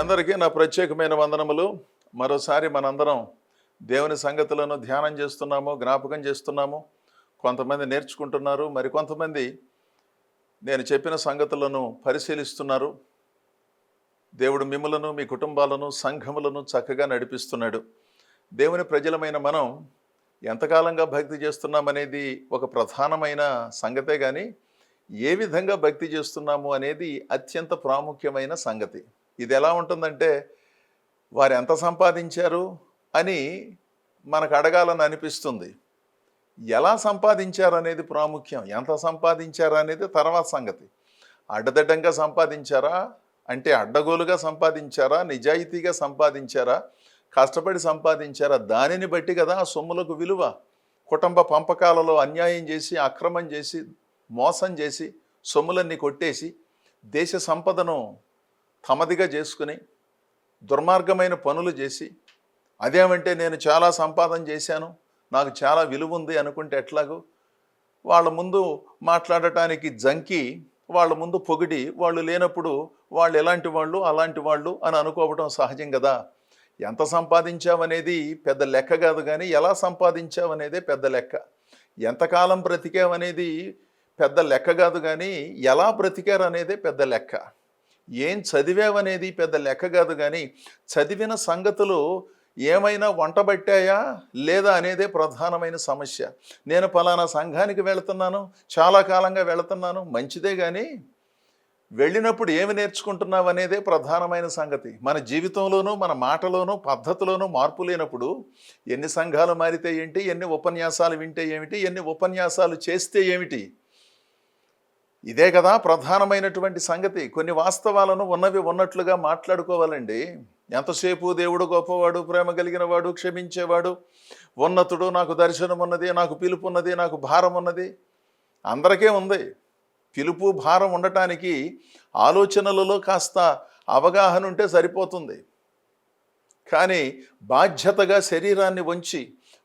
అందరికీ నా ప్రత్యేకమైన వందనములు. మరోసారి మనందరం దేవుని సంగతులను ధ్యానం చేస్తున్నాము, జ్ఞాపకం చేస్తున్నాము. కొంతమంది నేర్చుకుంటున్నారు, మరికొంతమంది నేను చెప్పిన సంగతులను పరిశీలిస్తున్నారు. దేవుడు మిమ్ములను, మీ కుటుంబాలను, సంఘములను చక్కగా నడిపిస్తున్నాడు. దేవుని ప్రజలమైన మనం ఎంతకాలంగా భక్తి చేస్తున్నామనేది ఒక ప్రధానమైన సంగతే, కానీ ఏ విధంగా భక్తి చేస్తున్నాము అనేది అత్యంత ప్రాముఖ్యమైన సంగతి. ఇది ఎలా ఉంటుందంటే, వారు ఎంత సంపాదించారు అని మనకు అడగాలని అనిపిస్తుంది. ఎలా సంపాదించారు అనేది ప్రాముఖ్యం. ఎంత సంపాదించారు అనేది తర్వాత సంగతి. అడ్డదిడ్డంగా సంపాదించారా అంటే అడ్డగోలుగా సంపాదించారా, నిజాయితీగా సంపాదించారా, కష్టపడి సంపాదించారా, దానిని బట్టి కదా ఆ సొమ్ములకు విలువ. కుటుంబ పంపకాలలో అన్యాయం చేసి, అక్రమం చేసి, మోసం చేసి, సొమ్ములన్నీ కొట్టేసి, దేశ సంపదను తమదిగా చేసుకుని దుర్మార్గమైన పనులు చేసి, అదేమంటే నేను చాలా సంపాదన చేశాను, నాకు చాలా విలువ ఉంది అనుకుంటే ఎట్లాగో, వాళ్ళ ముందు మాట్లాడటానికి జంకి, వాళ్ళ ముందు పొగిడి, వాళ్ళు లేనప్పుడు వాళ్ళు ఎలాంటి వాళ్ళు అలాంటి వాళ్ళు అని అనుకోవడం సహజం కదా. ఎంత సంపాదించావనేది పెద్ద లెక్క కాదు, కానీ ఎలా సంపాదించావనేదే పెద్ద లెక్క. ఎంతకాలం బ్రతికావనేది పెద్ద లెక్క కాదు, కానీ ఎలా బ్రతికారు అనేదే పెద్ద లెక్క. ఏం చదివావనేది పెద్ద లెక్క కాదు, కానీ చదివిన సంగతులు ఏమైనా వంటబట్టాయా లేదా అనేదే ప్రధానమైన సమస్య. నేను ఫలానా సంఘానికి వెళుతున్నాను, చాలా కాలంగా వెళుతున్నాను, మంచిదే, కానీ వెళ్ళినప్పుడు ఏమి నేర్చుకుంటున్నావు అనేదే ప్రధానమైన సంగతి. మన జీవితంలోనూ, మన మాటలోనూ, పద్ధతిలోనూ మార్పు లేనప్పుడు ఎన్ని సంఘాలు మారితే ఏంటి, ఎన్ని ఉపన్యాసాలు వింటే ఏమిటి, ఎన్ని ఉపన్యాసాలు చేస్తే ఏమిటి? ఇదే కదా ప్రధానమైనటువంటి సంగతి. కొన్ని వాస్తవాలను ఉన్నవి ఉన్నట్లుగా మాట్లాడుకోవాలండి. ఎంతసేపు దేవుడు గొప్పవాడు, ప్రేమ కలిగిన వాడు, క్షమించేవాడు, ఉన్నతుడు, నాకు దర్శనం ఉన్నది, నాకు పిలుపు ఉన్నది, నాకు భారం ఉన్నది. అందరికీ ఉంది. పిలుపు భారం ఉండటానికి ఆలోచనలలో కాస్త అవగాహన ఉంటే సరిపోతుంది. కానీ బాధ్యతగా శరీరాన్ని వంచి,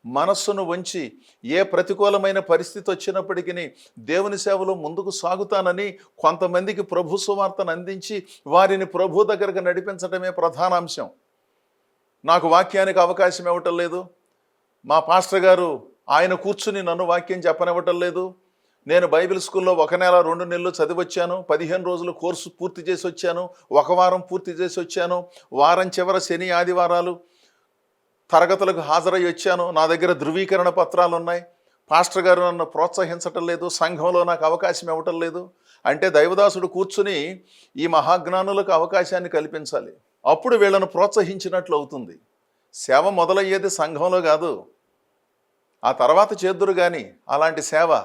మనస్సును వంచి, ఏ ప్రతికూలమైన పరిస్థితి వచ్చినప్పటికీ దేవుని సేవలో ముందుకు సాగుతానని కొంతమందికి ప్రభు సువార్తను అందించి వారిని ప్రభు దగ్గరకు నడిపించడమే ప్రధాన అంశం. నాకు వాక్యానికి అవకాశం ఇవ్వటం లేదు, మా పాస్టర్ గారు ఆయన కూర్చుని నన్ను వాక్యం చెప్పనివ్వటం లేదు, నేను బైబిల్ స్కూల్లో 1 నెల 2 నెలలు చదివొచ్చాను, 15 రోజులు కోర్సు పూర్తి చేసి వచ్చాను, 1 వారం పూర్తి చేసి వచ్చాను, వారం చివర శని ఆదివారాలు తరగతులకు హాజరై వచ్చాను, నా దగ్గర ధృవీకరణ పత్రాలు ఉన్నాయి, పాస్టర్ గారు నన్ను ప్రోత్సహించటం లేదు, సంఘంలో నాకు అవకాశం ఇవ్వటం లేదు అంటే దైవదాసుడు కూర్చుని ఈ మహాజ్ఞానులకు అవకాశాన్ని కల్పించాలి. అప్పుడు వీళ్ళను ప్రోత్సహించినట్లు అవుతుంది. సేవ మొదలయ్యేది సంఘంలో కాదు, ఆ తర్వాత చేద్దురు. కానీ అలాంటి సేవ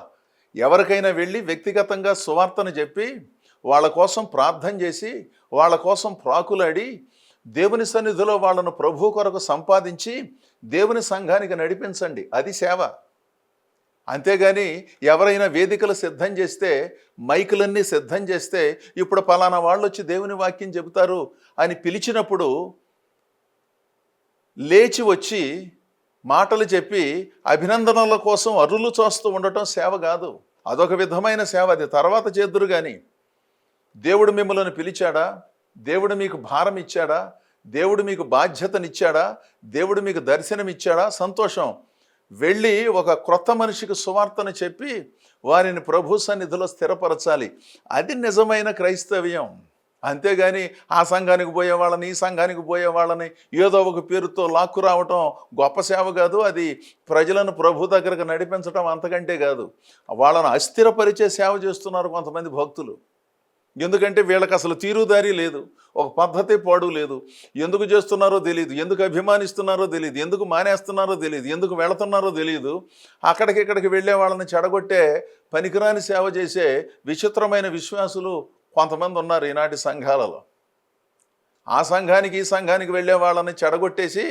ఎవరికైనా వెళ్ళి వ్యక్తిగతంగా సువార్తను చెప్పి, వాళ్ళ కోసం ప్రార్థన చేసి, వాళ్ళ కోసం ప్రాకులాడి, దేవుని సన్నిధిలో వాళ్ళను ప్రభు కొరకు సంపాదించి దేవుని సంఘానికి నడిపించండి. అది సేవ. అంతేగాని ఎవరైనా వేదికలు సిద్ధం చేస్తే, మైకులన్నీ సిద్ధం చేస్తే, ఇప్పుడు పలానా వాళ్ళు వచ్చి దేవుని వాక్యం చెబుతారు అని పిలిచినప్పుడు లేచి వచ్చి మాటలు చెప్పి అభినందనల కోసం అరులు చూస్తూ ఉండటం సేవ కాదు. అదొక విధమైన సేవ. అది తర్వాత చేద్దురు. కానీ దేవుడు మిమ్మల్ని పిలిచాడా, దేవుడు మీకు భారం ఇచ్చాడా, దేవుడు మీకు బాధ్యతనిచ్చాడా, దేవుడు మీకు దర్శనం ఇచ్చాడా, సంతోషం. వెళ్ళి ఒక క్రొత్త మనిషికి సువార్తను చెప్పి వారిని ప్రభు సన్నిధిలో స్థిరపరచాలి. అది నిజమైన క్రైస్తవ్యం. అంతేగాని ఆ సంఘానికి పోయే వాళ్ళని, ఈ సంఘానికి పోయే వాళ్ళని ఏదో ఒక పేరుతో లాక్కు రావటం గొప్ప సేవ కాదు. అది ప్రజలను ప్రభు దగ్గరకు నడిపించడం అంతకంటే కాదు. వాళ్ళను అస్థిరపరిచే సేవ చేస్తున్నారు కొంతమంది భక్తులు. ఎందుకంటే వీళ్ళకి అసలు తీరుదారి లేదు, ఒక పద్ధతి పాడు లేదు. ఎందుకు చేస్తున్నారో తెలియదు, ఎందుకు అభిమానిస్తున్నారో తెలియదు, ఎందుకు మానేస్తున్నారో తెలియదు, ఎందుకు వెళుతున్నారో తెలియదు. అక్కడికిక్కడికి వెళ్ళే వాళ్ళని చెడగొట్టే పనికిరాని సేవ చేసే విచిత్రమైన విశ్వాసులు కొంతమంది ఉన్నారు ఈనాటి సంఘాలలో. ఆ సంఘానికి ఈ సంఘానికి వెళ్ళే వాళ్ళని చెడగొట్టేసి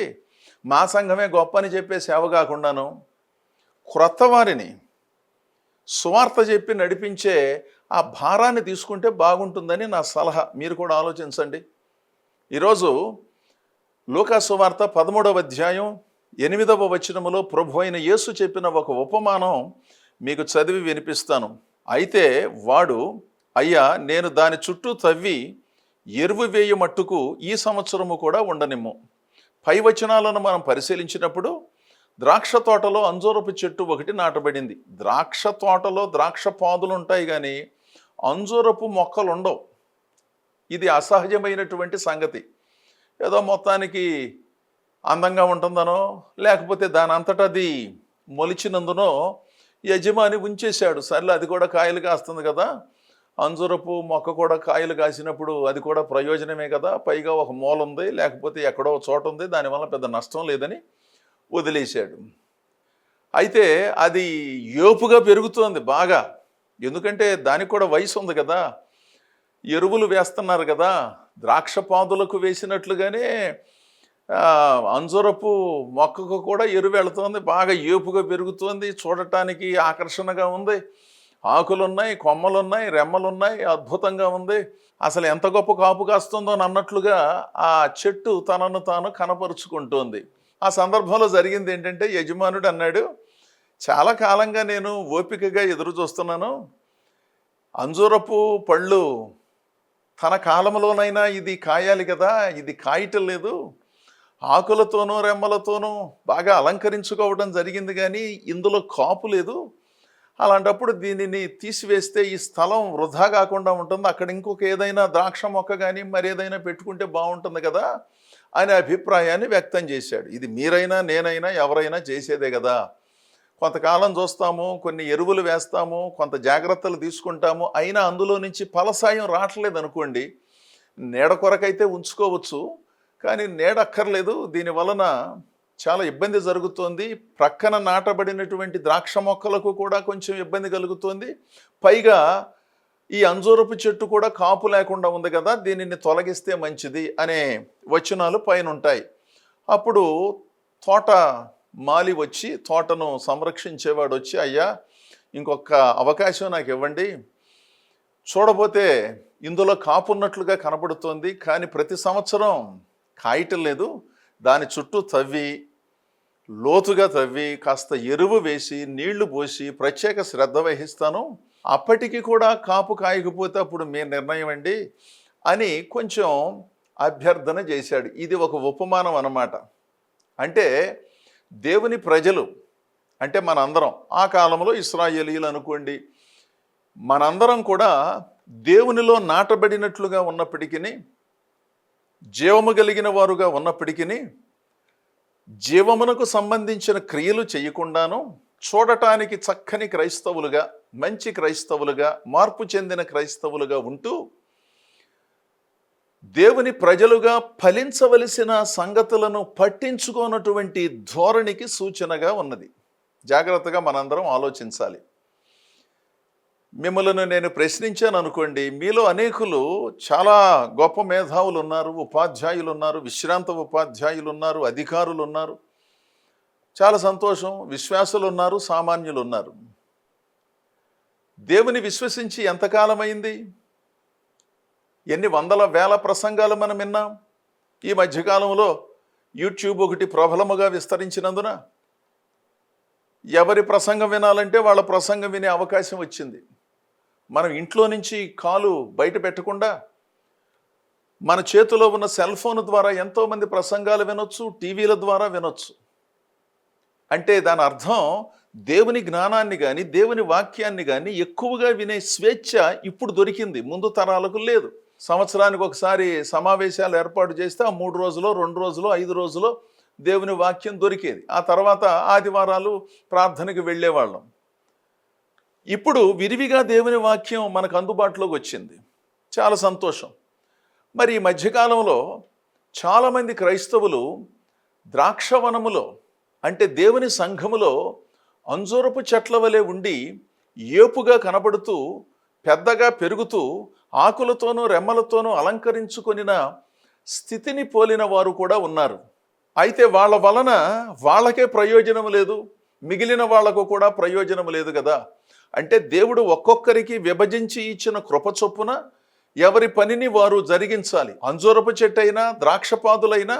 మా సంఘమే గొప్ప అని చెప్పే సేవ కాకుండాను క్రొత్త వారిని సువార్త చెప్పి నడిపించే ఆ భారాన్ని తీసుకుంటే బాగుంటుందని నా సలహా. మీరు కూడా ఆలోచించండి. ఈరోజు లూకా సువార్త 13వ అధ్యాయం 8వ వచనములో ప్రభు అయిన యేసు చెప్పిన ఒక ఉపమానం మీకు చదివి వినిపిస్తాను. అయితే వాడు, అయ్యా, నేను దాని చుట్టూ తవ్వి ఎరువు వేయ మట్టుకు ఈ సంవత్సరము కూడా ఉండనిమ్ము. పై వచనాలను మనం పరిశీలించినప్పుడు ద్రాక్ష తోటలో అంజూరపు చెట్టు ఒకటి నాటబడింది. ద్రాక్ష తోటలో ద్రాక్ష పాదులు ఉంటాయి కానీ అంజూరపు మొక్కలు ఉండవు. ఇది అసహజమైనటువంటి సంగతి. ఏదో మొత్తానికి అందంగా ఉంటుందనో లేకపోతే దాని అంతటా అది మొలిచినందునో యజమాని ఉంచేశాడు. సర్లే, అది కూడా కాయలు కాస్తుంది కదా, అంజూరపు మొక్క కూడా కాయలు కాసినప్పుడు అది కూడా ప్రయోజనమే కదా, పైగా ఒక మూల ఉంది, లేకపోతే ఎక్కడో చోట ఉంది, దానివల్ల పెద్ద నష్టం లేదని వదిలేశాడు. అయితే అది ఏపుగా పెరుగుతోంది బాగా. ఎందుకంటే దానికి కూడా వయసు ఉంది కదా, ఎరువులు వేస్తున్నారు కదా. ద్రాక్ష పాదులకు వేసినట్లుగానే అంజూరపు మొక్కకు కూడా ఎరువు వెళుతోంది, బాగా ఏపుగా పెరుగుతోంది, చూడటానికి ఆకర్షణగా ఉంది. ఆకులున్నాయి, కొమ్మలున్నాయి, రెమ్మలున్నాయి, అద్భుతంగా ఉంది. అసలు ఎంత గొప్ప కాపు కాస్తుందో అన్నట్లుగా ఆ చెట్టు తనను తాను కనపరుచుకుంటోంది. ఆ సందర్భంలో జరిగింది ఏంటంటే, యజమానుడు అన్నాడు, చాలా కాలంగా నేను ఓపికగా ఎదురు చూస్తున్నాను, అంజూరపు పళ్ళు తన కాలంలోనైనా ఇది కాయాలి కదా, ఇది కాయటం లేదు. ఆకులతోనూ రెమ్మలతోనూ బాగా అలంకరించుకోవడం జరిగింది కానీ ఇందులో కాపు లేదు. అలాంటప్పుడు దీనిని తీసివేస్తే ఈ స్థలం వృధా కాకుండా ఉంటుంది, అక్కడ ఇంకొక ఏదైనా ద్రాక్ష మొక్క కానీ మరేదైనా పెట్టుకుంటే బాగుంటుంది కదా అనే అభిప్రాయాన్ని వ్యక్తం చేశాడు. ఇది మీరైనా నేనైనా ఎవరైనా చేసేదే కదా. కొంతకాలం చూస్తాము, కొన్ని ఎరువులు వేస్తాము, కొంత జాగ్రత్తలు తీసుకుంటాము, అయినా అందులో నుంచి ఫలసాయం రావట్లేదు అనుకోండి, నీడ కొరకైతే ఉంచుకోవచ్చు కానీ నీడ అక్కర్లేదు. దీనివలన చాలా ఇబ్బంది జరుగుతోంది. ప్రక్కన నాటబడినటువంటి ద్రాక్ష మొక్కలకు కూడా కొంచెం ఇబ్బంది కలుగుతోంది. పైగా ఈ అంజూరపు చెట్టు కూడా కాపు లేకుండా ఉంది కదా, దీనిని తొలగిస్తే మంచిది అనే వచనాలు పైన ఉంటాయి. అప్పుడు తోట మాలి వచ్చి, తోటను సంరక్షించేవాడు వచ్చి, అయ్యా ఇంకొక అవకాశం నాకు ఇవ్వండి, చూడబోతే ఇందులో కాపు ఉన్నట్లుగా కనబడుతోంది కానీ ప్రతి సంవత్సరం కాయటం లేదు, దాని చుట్టూ తవ్వి, లోతుగా తవ్వి, కాస్త ఎరువు వేసి నీళ్లు పోసి ప్రత్యేక శ్రద్ధ వహిస్తాను, అప్పటికి కూడా కాపు కాయకపోతే అప్పుడు మీ నిర్ణయం అండి అని కొంచెం అభ్యర్థన చేశాడు. ఇది ఒక ఉపమానం అన్నమాట. అంటే దేవుని ప్రజలు అంటే మనందరం, ఆ కాలంలో ఇశ్రాయేలీయులు అనుకోండి, మనందరం కూడా దేవునిలో నాటబడినట్లుగా ఉన్నప్పటికీ, జీవము కలిగిన వారుగా ఉన్నప్పటికీ, జీవమునకు సంబంధించిన క్రియలు చేయకుండాను చూడటానికి చక్కని క్రైస్తవులుగా, మంచి క్రైస్తవులుగా, మార్పు చెందిన క్రైస్తవులుగా ఉంటూ దేవుని ప్రజలుగా ఫలించవలసిన సంగతులను పట్టించుకోనటువంటి ధోరణికి సూచనగా ఉన్నది. జాగ్రత్తగా మనందరం ఆలోచించాలి. మిమ్మల్ని నేను ప్రశ్నించాను అనుకోండి, మీలో అనేకులు చాలా గొప్ప మేధావులు ఉన్నారు, ఉపాధ్యాయులు ఉన్నారు, విశ్రాంత ఉపాధ్యాయులు ఉన్నారు, అధికారులు ఉన్నారు, చాలా సంతోషం, విశ్వాసులు ఉన్నారు, సామాన్యులు ఉన్నారు. దేవుని విశ్వసించి ఎంతకాలమైంది? ఎన్ని వందల వేల ప్రసంగాలు మనం విన్నాం. ఈ మధ్యకాలంలో యూట్యూబ్ ఒకటి ప్రబలముగా విస్తరించినందున ఎవరి ప్రసంగం వినాలంటే వాళ్ళ ప్రసంగం వినే అవకాశం వచ్చింది. మనం ఇంట్లో నుంచి కాలు బయట పెట్టకుండా మన చేతిలో ఉన్న సెల్ ఫోన్ ద్వారా ఎంతోమంది ప్రసంగాలు వినొచ్చు, టీవీల ద్వారా వినొచ్చు. అంటే దాని అర్థం దేవుని జ్ఞానాన్ని కానీ దేవుని వాక్యాన్ని కానీ ఎక్కువగా వినే స్వేచ్ఛ ఇప్పుడు దొరికింది, ముందు తరాలకు లేదు. సంవత్సరానికి ఒకసారి సమావేశాలు ఏర్పాటు చేస్తే ఆ 3 రోజులో 2 రోజులో 5 రోజులో దేవుని వాక్యం దొరికేది. ఆ తర్వాత ఆదివారాలు ప్రార్థనకి వెళ్ళేవాళ్ళం. ఇప్పుడు విరివిగా దేవుని వాక్యం మనకు అందుబాటులోకి వచ్చింది, చాలా సంతోషం. మరి ఈ మధ్యకాలంలో చాలామంది క్రైస్తవులు ద్రాక్షవనములో అంటే దేవుని సంఘములో అంజూరపు చెట్ల వలె ఉండి ఏపుగా కనబడుతూ పెద్దగా పెరుగుతూ ఆకులతోనూ రెమ్మలతోనూ అలంకరించుకొనిన స్థితిని పోలిన వారు కూడా ఉన్నారు. అయితే వాళ్ళ వలన వాళ్ళకే ప్రయోజనం లేదు, మిగిలిన వాళ్లకు కూడా ప్రయోజనం లేదు కదా. అంటే దేవుడు ఒక్కొక్కరికి విభజించి ఇచ్చిన కృప చొప్పున ఎవరి పనిని వారు జరిగించాలి. అంజూరపు చెట్టు అయినా ద్రాక్షపాదులైనా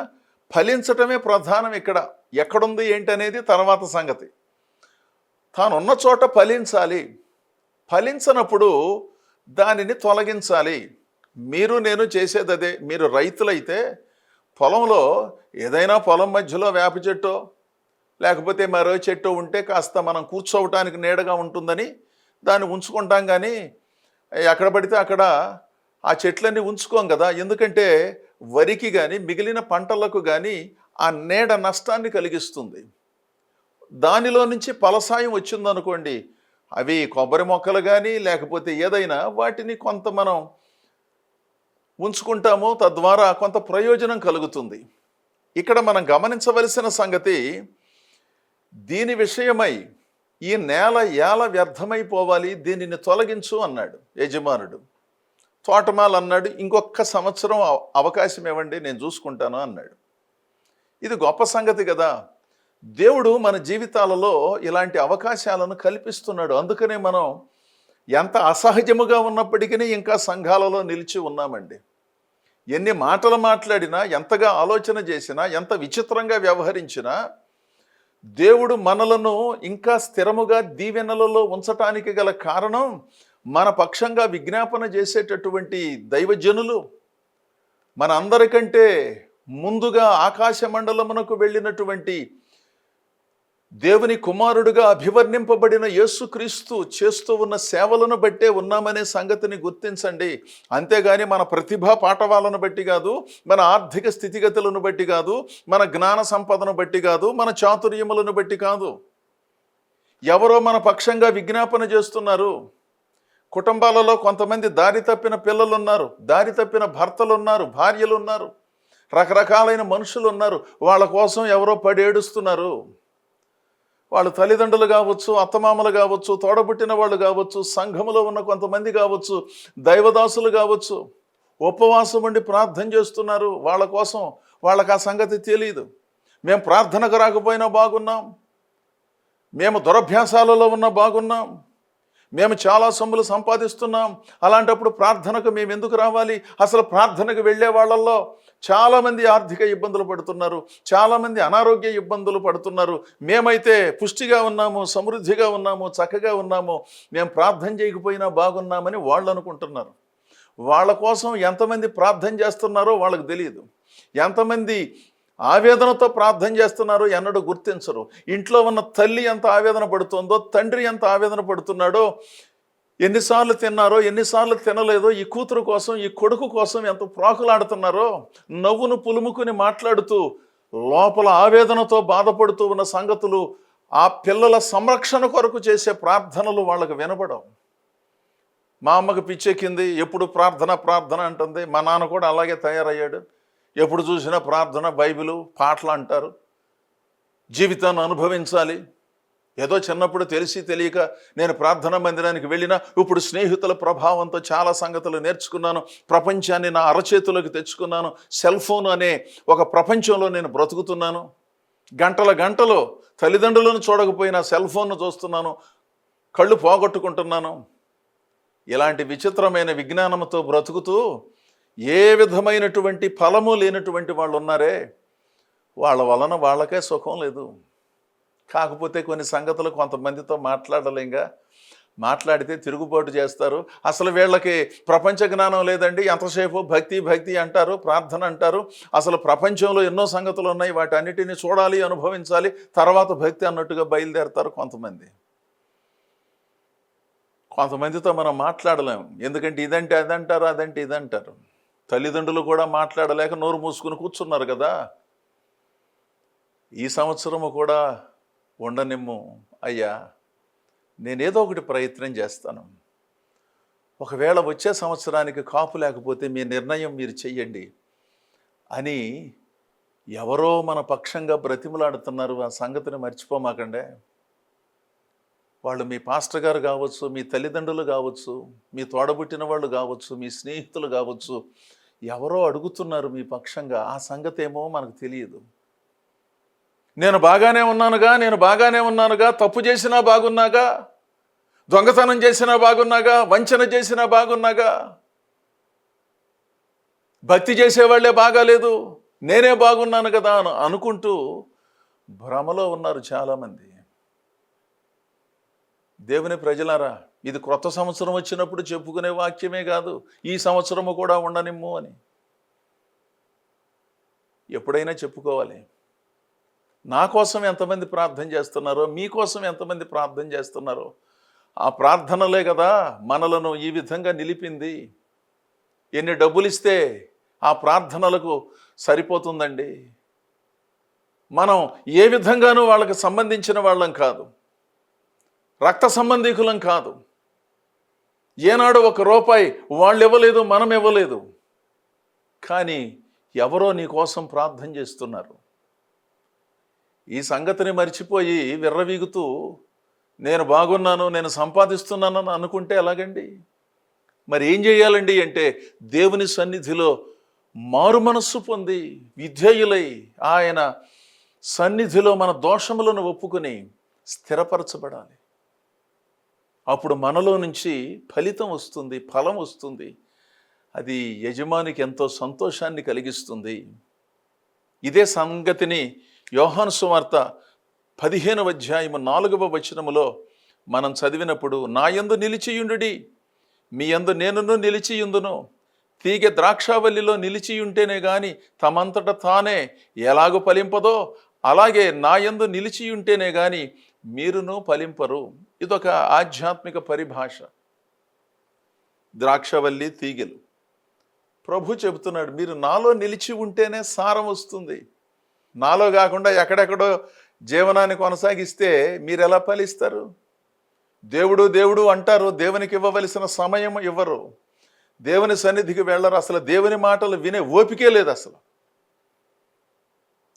ఫలించటమే ప్రధానం. ఇక్కడ ఎక్కడుంది ఏంటనేది తర్వాత సంగతి. తానున్న చోట ఫలించాలి, ఫలించనప్పుడు దానిని తొలగించాలి. మీరు నేను చేసేది అదే. మీరు రైతులైతే పొలంలో ఏదైనా పొలం మధ్యలో వేప చెట్టో లేకపోతే మరో చెట్టు ఉంటే కాస్త మనం కూర్చోవటానికి నీడగా ఉంటుందని దాన్ని ఉంచుకుంటాం. కానీ ఎక్కడ పడితే అక్కడ ఆ చెట్లన్నీ ఉంచుకోం కదా. ఎందుకంటే వరికి కానీ మిగిలిన పంటలకు కానీ ఆ నీడ నష్టాన్ని కలిగిస్తుంది. దానిలో నుంచి ఫలసాయం వచ్చిందనుకోండి, అవి కొబ్బరి మొక్కలు కానీ లేకపోతే ఏదైనా వాటిని కొంత మనం ఉంచుకుంటాము, తద్వారా కొంత ప్రయోజనం కలుగుతుంది. ఇక్కడ మనం గమనించవలసిన సంగతి, దీని విషయమై ఈ నేల ఏల వ్యర్థమైపోవాలి, దీనిని తొలగించు అన్నాడు యజమానుడు. తోటమాల అన్నాడు, ఇంకొక సంవత్సరం అవకాశం ఇవ్వండి, నేను చూసుకుంటాను అన్నాడు. ఇది గొప్ప సంగతి కదా. దేవుడు మన జీవితాలలో ఇలాంటి అవకాశాలను కల్పిస్తున్నాడు. అందుకనే మనం ఎంత అసహజముగా ఉన్నప్పటికీ ఇంకా సంఘాలలో నిలిచి ఉన్నామండి. ఎన్ని మాటలు మాట్లాడినా, ఎంతగా ఆలోచన చేసినా, ఎంత విచిత్రంగా వ్యవహరించినా దేవుడు మనలను ఇంకా స్థిరముగా దీవెనలలో ఉంచటానికి గల కారణం మన పక్షంగా విజ్ఞాపన చేసేటటువంటి దైవజనులు, మన అందరికంటే ముందుగా ఆకాశ మండలమునకు వెళ్ళినటువంటి దేవుని కుమారుడుగా అభివర్ణింపబడిన యేసుక్రీస్తు చేస్తూ ఉన్న సేవలను బట్టే ఉన్నామనే సంగతిని గుర్తించండి. అంతేగాని మన ప్రతిభా పాఠవాలను బట్టి కాదు, మన ఆర్థిక స్థితిగతులను బట్టి కాదు, మన జ్ఞాన సంపదను బట్టి కాదు, మన చాతుర్యములను బట్టి కాదు. ఎవరో మన పక్షంగా విజ్ఞాపన చేస్తున్నారు. కుటుంబాలలో కొంతమంది దారి తప్పిన పిల్లలున్నారు, దారి తప్పిన భర్తలున్నారు, భార్యలున్నారు, రకరకాలైన మనుషులు ఉన్నారు. వాళ్ళ కోసం ఎవరో పడి ఏడుస్తున్నారు. వాళ్ళు తల్లిదండ్రులు కావచ్చు, అత్తమామలు కావచ్చు, తోడబుట్టిన వాళ్ళు కావచ్చు, సంఘములో ఉన్న కొంతమంది కావచ్చు, దైవదాసులు కావచ్చు, ఉపవాసం ఉండి ప్రార్థన చేస్తున్నారు. వాళ్ళ కోసం వాళ్ళకి ఆ సంగతి తెలియదు. మేము ప్రార్థనకు రాకపోయినా బాగున్నాం, మేము దురభ్యాసాలలో ఉన్నా బాగున్నాం, మేము చాలా సొమ్ములు సంపాదిస్తున్నాం, అలాంటప్పుడు ప్రార్థనకు మేము ఎందుకు రావాలి? అసలు ప్రార్థనకు వెళ్ళే వాళ్ళల్లో చాలామంది ఆర్థిక ఇబ్బందులు పడుతున్నారు, చాలామంది అనారోగ్య ఇబ్బందులు పడుతున్నారు. మేమైతే పుష్టిగా ఉన్నాము, సమృద్ధిగా ఉన్నాము, చక్కగా ఉన్నాము, మేము ప్రార్థన చేయకపోయినా బాగున్నామని వాళ్ళు అనుకుంటున్నారు. వాళ్ళ కోసం ఎంతమంది ప్రార్థన చేస్తున్నారో వాళ్ళకు తెలియదు. ఎంతమంది ఆవేదనతో ప్రార్థన చేస్తున్నారో ఎన్నడూ గుర్తించరు. ఇంట్లో ఉన్న తల్లి ఎంత ఆవేదన పడుతుందో, తండ్రి ఎంత ఆవేదన పడుతున్నాడో, ఎన్నిసార్లు తిన్నారో ఎన్నిసార్లు తినలేదో, ఈ కూతురు కోసం ఈ కొడుకు కోసం ఎంత ప్రాకులాడుతున్నారో, నవ్వును పులుముకుని మాట్లాడుతూ లోపల ఆవేదనతో బాధపడుతూ ఉన్న సంగతులు, ఆ పిల్లల సంరక్షణ కొరకు చేసే ప్రార్థనలు వాళ్ళకు వినపడవు. మా అమ్మకు పిచ్చెక్కింది, ఎప్పుడు ప్రార్థన ప్రార్థన అంటుంది. మా నాన్న కూడా అలాగే తయారయ్యాడు. ఎప్పుడు చూసినా ప్రార్థన, బైబిలు, పాటలు అంటారు. జీవితాన్ని అనుభవించాలి. ఏదో చిన్నప్పుడు తెలిసి తెలియక నేను ప్రార్థనా మందిరానికి వెళ్ళినా ఇప్పుడు స్నేహితుల ప్రభావంతో చాలా సంగతులు నేర్చుకున్నాను. ప్రపంచాన్ని నా అరచేతులకు తెచ్చుకున్నాను. సెల్ ఫోన్ అనే ఒక ప్రపంచంలో నేను బ్రతుకుతున్నాను. గంటల గంటలు తల్లిదండ్రులను చూడకపోయినా సెల్ ఫోన్ను చూస్తున్నాను, కళ్ళు పోగొట్టుకుంటున్నాను. ఇలాంటి విచిత్రమైన విజ్ఞానంతో బ్రతుకుతూ ఏ విధమైనటువంటి ఫలము లేనటువంటి వాళ్ళు ఉన్నారే, వాళ్ళ వలన వాళ్ళకే సుఖం లేదు. కాకపోతే కొన్ని సంగతులు కొంతమందితో మాట్లాడలేంగా, మాట్లాడితే తిరుగుబాటు చేస్తారు. అసలు వీళ్ళకి ప్రపంచ జ్ఞానం లేదండి, ఎంతసేపు భక్తి భక్తి అంటారు, ప్రార్థన అంటారు. అసలు ప్రపంచంలో ఎన్నో సంగతులు ఉన్నాయి, వాటన్నిటిని చూడాలి, అనుభవించాలి, తర్వాత భక్తి అన్నట్టుగా బయలుదేరతారు కొంతమంది. కొంతమందితో మనం మాట్లాడలేం, ఎందుకంటే ఇదంటే అదంటారు, అదంటే ఇదంటారు. తల్లిదండ్రులు కూడా మాట్లాడలేక నోరు మూసుకుని కూర్చున్నారు కదా. ఈ సంవత్సరము కూడా ఉండనిమ్ము అయ్యా, నేనేదో ఒకటి ప్రయత్నం చేస్తాను. ఒకవేళ వచ్చే సంవత్సరానికి కాపు లేకపోతే మీ నిర్ణయం మీరు చెయ్యండి అని ఎవరో మన పక్షంగా బ్రతిమలాడుతున్నారు. ఆ సంగతిని మర్చిపోమాకండే. వాళ్ళు మీ పాస్టర్ గారు కావచ్చు, మీ తల్లిదండ్రులు కావచ్చు, మీ తోడబుట్టిన వాళ్ళు కావచ్చు, మీ స్నేహితులు కావచ్చు, ఎవరో అడుగుతున్నారు మీ పక్షంగా. ఆ సంగతి ఏమో మనకు తెలియదు. నేను బాగానే ఉన్నానుగా, తప్పు చేసినా బాగున్నాగా, దొంగతనం చేసినా బాగున్నాగా, వంచన చేసినా బాగున్నాగా, భక్తి చేసేవాళ్లే బాగాలేదు, నేనే బాగున్నాను కదా అనుకుంటూ భ్రమలో ఉన్నారు చాలామంది. దేవుని ప్రజలారా, ఇది క్రొత్త సంవత్సరం వచ్చినప్పుడు చెప్పుకునే వాక్యమే కాదు, ఈ సంవత్సరము కూడా ఉండనిమ్ము అని ఎప్పుడైనా చెప్పుకోవాలి. నా కోసం ఎంతమంది ప్రార్థన చేస్తున్నారో, మీకోసం ఎంతమంది ప్రార్థన చేస్తున్నారో, ఆ ప్రార్థనలే కదా మనలను ఈ విధంగా నిలిపింది. ఎన్ని డబ్బులు ఇస్తే ఆ ప్రార్థనలకు సరిపోతుందండి? మనం ఏ విధంగానూ వాళ్ళకి సంబంధించిన వాళ్ళం కాదు, రక్త సంబంధీకులం కాదు. ఏనాడు ₹1 వాళ్ళు ఇవ్వలేదు, మనం ఇవ్వలేదు. కానీ ఎవరో నీ కోసం ప్రార్థన చేస్తున్నారు. ఈ సంగతిని మర్చిపోయి విర్రవీగుతూ నేను బాగున్నాను, నేను సంపాదిస్తున్నానని అనుకుంటే ఎలాగండి? మరి ఏం చేయాలండి అంటే, దేవుని సన్నిధిలో మారు మనస్సు పొంది విధేయులై ఆయన సన్నిధిలో మన దోషములను ఒప్పుకొని స్థిరపరచబడాలి. అప్పుడు మనలో నుంచి ఫలితం వస్తుంది, ఫలం వస్తుంది. అది యజమానికి ఎంతో సంతోషాన్ని కలిగిస్తుంది. ఇదే సంగతిని యోహాను సువార్త 15వ అధ్యాయము 4వ వచనములో మనం చదివినప్పుడు, నా యందు నిలిచియుండుడి, మీ యందు నేనును నిలిచియుందును. తీగె ద్రాక్షావల్లిలో నిలిచియుంటేనే గాని తమంతట తానే ఎలాగూ ఫలింపదో, అలాగే నా యందు నిలిచియుంటేనే గాని మీరును ఫలింపరు. ఇదొక ఆధ్యాత్మిక పరిభాష. ద్రాక్షవల్లి, తీగెలు. ప్రభు చెబుతున్నాడు, మీరు నాలో నిలిచి ఉంటేనే సారం వస్తుంది. నాలో కాకుండా ఎక్కడెక్కడో జీవనాన్ని కొనసాగిస్తే మీరు ఎలా ఫలిస్తారు? దేవుడు దేవుడు అంటారు, దేవునికి ఇవ్వవలసిన సమయం ఇవ్వరు, దేవుని సన్నిధికి వెళ్ళరు, అసలు దేవుని మాటలు వినే ఓపికే లేదు అసలు.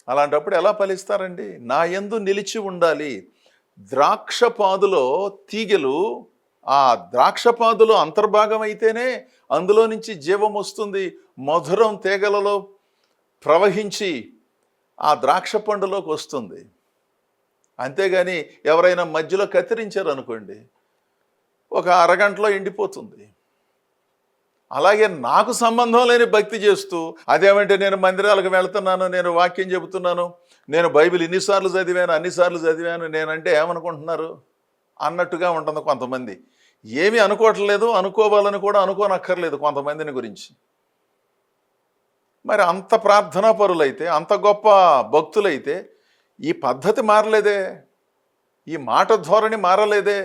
అలాంటప్పుడు ఎలా ఫలిస్తారండి? నా యందు నిలిచి ఉండాలి. ద్రాక్షపాదులో తీగెలు, ఆ ద్రాక్షపాదులో అంతర్భాగం అయితేనే అందులో నుంచి జీవం వస్తుంది, మధురం తీగలలో ప్రవహించి ఆ ద్రాక్ష పండులోకి వస్తుంది. అంతేగాని ఎవరైనా మధ్యలో కత్తిరించారు అనుకోండి, ఒక అరగంటలో ఎండిపోతుంది. అలాగే నాకు సంబంధం లేని భక్తి చేస్తూ, అదేమంటే నేను మందిరాలకు వెళ్తున్నాను, నేను వాక్యం చెబుతున్నాను, నేను బైబిల్ ఇన్నిసార్లు చదివాను, అన్నిసార్లు చదివాను, నేనంటే ఏమనుకుంటున్నారు అన్నట్టుగా ఉంటుంది కొంతమంది. ఏమీ అనుకోవట్లేదు, అనుకోవాలని కూడా అనుకోనక్కర్లేదు కొంతమందిని గురించి. మరి అంత ప్రార్థనా పరులైతే, అంత గొప్ప భక్తులైతే ఈ పద్ధతి మారలేదే, ఈ మాట ధోరణి మారలేదే,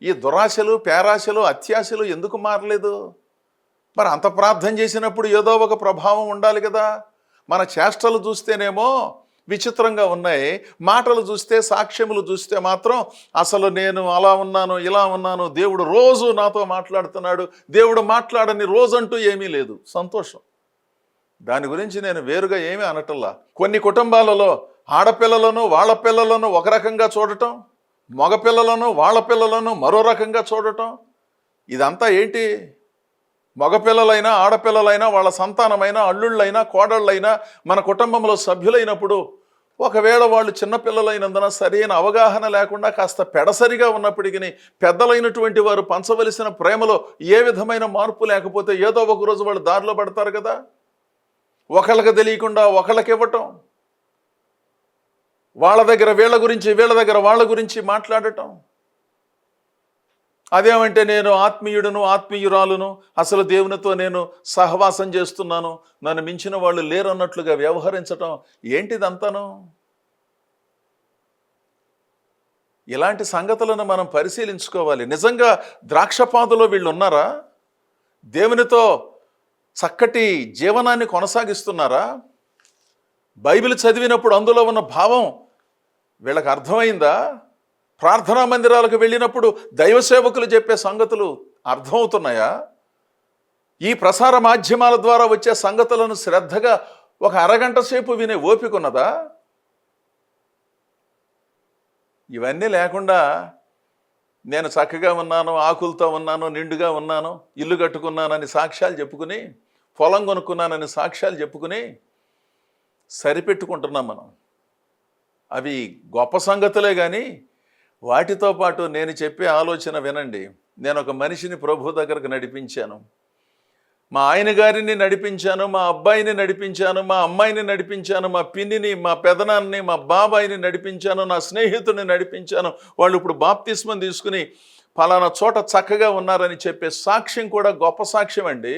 ఈ దురాశలు, పేరాశలు, అత్యాశలు ఎందుకు మారలేదు? మరి అంత ప్రార్థన చేసినప్పుడు ఏదో ఒక ప్రభావం ఉండాలి కదా. మన చేష్టలు చూస్తేనేమో విచిత్రంగా ఉన్నాయి, మాటలు చూస్తే, సాక్ష్యములు చూస్తే మాత్రం అసలు నేను అలా ఉన్నాను, ఇలా ఉన్నాను, దేవుడు రోజు నాతో మాట్లాడుతున్నాడు, దేవుడు మాట్లాడని రోజంటూ ఏమీ లేదు. సంతోషం. దాని గురించి నేను వేరుగా ఏమీ అనటల్లా. కొన్ని కుటుంబాలలో ఆడపిల్లలను వాళ్ళ పిల్లలను ఒక రకంగా చూడటం, మగపిల్లలను వాళ్ళ పిల్లలను మరో రకంగా చూడటం, ఇదంతా ఏంటి? మగపిల్లలైనా ఆడపిల్లలైనా వాళ్ళ సంతానమైనా అల్లుళ్ళైనా కోడళ్ళైనా మన కుటుంబంలో సభ్యులైనప్పుడు ఒకవేళ వాళ్ళు చిన్నపిల్లలైనందున సరైన అవగాహన లేకుండా కాస్త పెడసరిగా ఉన్నప్పటికీ పెద్దలైనటువంటి వారు పంచవలసిన ప్రేమలో ఏ విధమైన మార్పు లేకపోతే ఏదో ఒక రోజు వాళ్ళు దారిలో పడతారు కదా. ఒకళ్ళకి తెలియకుండా ఒకళ్ళకి ఇవ్వటం, వాళ్ళ దగ్గర వీళ్ళ గురించి, వీళ్ళ దగ్గర వాళ్ళ గురించి మాట్లాడటం. అదేమంటే నేను ఆత్మీయుడును, ఆత్మీయురాలును, అసలు దేవునితో నేను సహవాసం చేస్తున్నాను, నన్ను మించిన వాళ్ళు లేరన్నట్లుగా వ్యవహరించటం ఏంటిదంతాను? ఇలాంటి సంగతులను మనం పరిశీలించుకోవాలి. నిజంగా ద్రాక్షపాదులో వీళ్ళు ఉన్నారా? దేవునితో చక్కటి జీవనాన్ని కొనసాగిస్తున్నారా? బైబిల్ చదివినప్పుడు అందులో ఉన్న భావం వీళ్ళకి అర్థమైందా? ప్రార్థనా మందిరాలకు వెళ్ళినప్పుడు దైవ సేవకులు చెప్పే సంగతులు అర్థమవుతున్నాయా? ఈ ప్రసార మాధ్యమాల ద్వారా వచ్చే సంగతులను శ్రద్ధగా ఒక అరగంట సేపు వినే ఓపిక ఉన్నదా? ఇవన్నీ లేకుండా నేను చక్కగా ఉన్నాను, ఆకులతో ఉన్నాను, నిండుగా ఉన్నాను, ఇల్లు కట్టుకున్నానని సాక్ష్యాలు చెప్పుకుని, పొలం కొనుక్కున్నానని సాక్ష్యాలు చెప్పుకుని సరిపెట్టుకుంటున్నాం మనం. అవి గొప్ప సంగతులే కానీ వాటితో పాటు నేను చెప్పే ఆలోచన వినండి. నేను ఒక మనిషిని ప్రభు దగ్గరకు నడిపించాను. మా ఆయన గారిని నడిపించాను, మా అబ్బాయిని నడిపించాను, మా అమ్మాయిని నడిపించాను, మా పిన్నిని, మా పెదనాన్ని, మా బాబాయిని నడిపించాను, నా స్నేహితుడిని నడిపించాను. వాళ్ళు ఇప్పుడు బాప్తిస్మం తీసుకుని ఫలానా చోట చక్కగా ఉన్నారని చెప్పే సాక్ష్యం కూడా గొప్ప సాక్ష్యం అండి.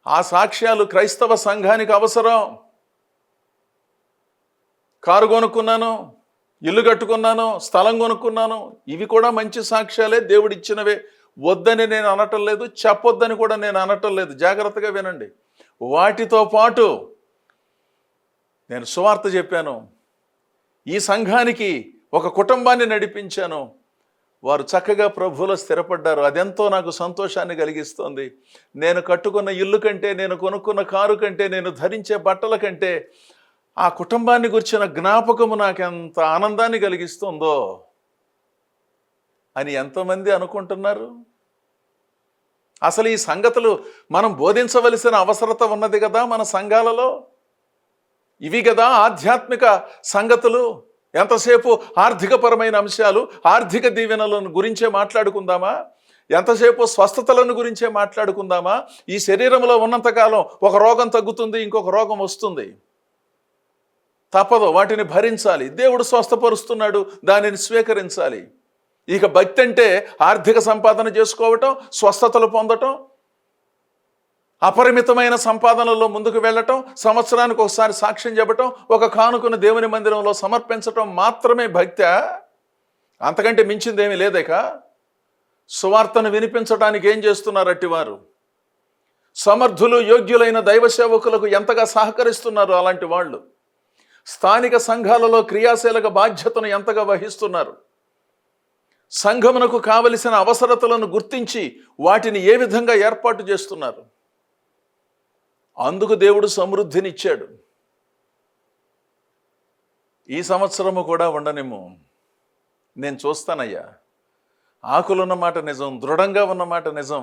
ఆ సాక్ష్యాలు క్రైస్తవ సంఘానికి అవసరం. కారు కొనుక్కున్నాను, ఇల్లు కట్టుకున్నాను, స్థలం కొనుక్కున్నాను, ఇవి కూడా మంచి సాక్ష్యాలే, దేవుడిచ్చినవే. వద్దని నేను అనటం లేదు, చెప్పొద్దని కూడా నేను అనటం లేదు. జాగ్రత్తగా వినండి. వాటితో పాటు నేను సువార్త చెప్పాను, ఈ సంఘానికి ఒక కుటుంబాన్ని నడిపించాను, వారు చక్కగా ప్రభువులో స్థిరపడ్డారు. అదెంతో నాకు సంతోషాన్ని కలిగిస్తోంది. నేను కట్టుకున్న ఇల్లు కంటే, నేను కొనుక్కున్న కారు కంటే, నేను ధరించే బట్టల కంటే ఆ కుటుంబాన్ని గురించిన జ్ఞాపకము నాకెంత ఆనందాన్ని కలిగిస్తుందో అని ఎంతోమంది అనుకుంటున్నారు. అసలు ఈ సంగతులు మనం బోధించవలసిన అవసరత ఉన్నది కదా మన సంఘాలలో. ఇవి కదా ఆధ్యాత్మిక సంగతులు. ఎంతసేపు ఆర్థికపరమైన అంశాలు, ఆర్థిక దీవెనలను గురించే మాట్లాడుకుందామా? ఎంతసేపు స్వస్థతలను గురించే మాట్లాడుకుందామా? ఈ శరీరంలో ఉన్నంతకాలం ఒక రోగం తగ్గుతుంది, ఇంకొక రోగం వస్తుంది. తప్పదు, వాటిని భరించాలి. దేవుడు స్వస్థపరుస్తున్నాడు, దానిని స్వీకరించాలి. ఇక భక్తి అంటే ఆర్థిక సంపాదన చేసుకోవటం, స్వస్థతలు పొందటం, అపరిమితమైన సంపాదనలో ముందుకు వెళ్ళటం, సంవత్సరానికి ఒకసారి సాక్ష్యం చెప్పటం, ఒక కానుకను దేవుని మందిరంలో సమర్పించటం మాత్రమే భక్తి. అంతకంటే మించిందేమీ లేదేక. సువార్తను వినిపించడానికి ఏం చేస్తున్నారు అట్టివారు? సమర్థులు, యోగ్యులైన దైవ సేవకులకు ఎంతగా సహకరిస్తున్నారు అలాంటి వాళ్ళు? స్థానిక సంఘాలలో క్రియాశీలక బాధ్యతను ఎంతగా వహిస్తున్నారు? సంఘమునకు కావలసిన అవసరతలను గుర్తించి వాటిని ఏ విధంగా ఏర్పాటు చేస్తున్నారు? అందుకు దేవుడు సమృద్ధినిచ్చాడు. ఈ సంవత్సరము కూడా ఉండనేమో, నేను చూస్తానయ్యా. ఆకులున్న మాట నిజం, దృఢంగా ఉన్న మాట నిజం,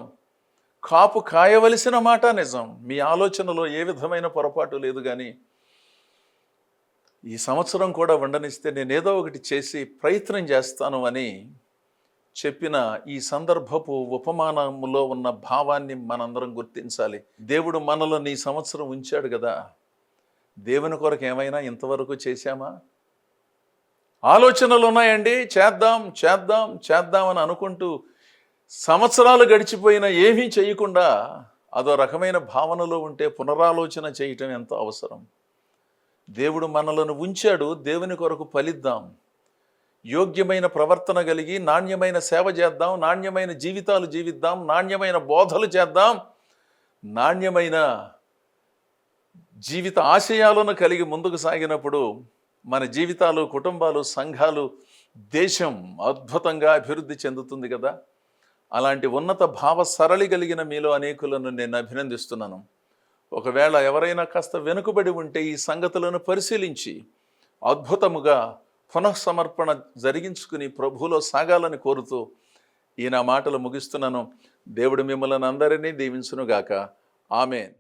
కాపు కాయవలసిన మాట నిజం. మీ ఆలోచనలో ఏ విధమైన పొరపాటు లేదు. కానీ ఈ సంవత్సరం కూడా ఉండనిస్తే నేనేదో ఒకటి చేసి ప్రయత్నం చేస్తాను అని చెప్పిన ఈ సందర్భపు ఉపమానములో ఉన్న భావాన్ని మనందరం గుర్తించాలి. దేవుడు మనలో ఈ సంవత్సరం ఉంచాడు కదా, దేవుని కొరకు ఏమైనా ఇంతవరకు చేశామా? ఆలోచనలు ఉన్నాయండి, చేద్దాం చేద్దాం చేద్దాం అని అనుకుంటూ సంవత్సరాలు గడిచిపోయినా ఏమీ చేయకుండా అదో రకమైన భావనలో ఉంటే పునరాలోచన చేయటం ఎంతో అవసరం. దేవుడు మనలను ఉంచాడు, దేవుని కొరకు ఫలిద్దాం. యోగ్యమైన ప్రవర్తన కలిగి నాణ్యమైన సేవ చేద్దాం, నాణ్యమైన జీవితాలు జీవిద్దాం, నాణ్యమైన బోధలు చేద్దాం, నాణ్యమైన జీవిత ఆశయాలను కలిగి ముందుకు సాగినప్పుడు మన జీవితాలు, కుటుంబాలు, సంఘాలు, దేశం అద్భుతంగా అభివృద్ధి చెందుతుంది కదా. అలాంటి ఉన్నత భావ సరళి కలిగిన మీలో అనేకులను నేను అభినందిస్తున్నాను. ఒకవేళ ఎవరైనా కాస్త వెనుకబడి ఉంటే ఈ సంగతులను పరిశీలించి అద్భుతముగా పునఃసమర్పణ జరిగించుకుని ప్రభువులో సాగాలని కోరుతూ ఈ నా మాటలు ముగిస్తున్నాను. దేవుడు మిమ్మల్ని అందరినీ దీవించునుగాక. ఆమేన్.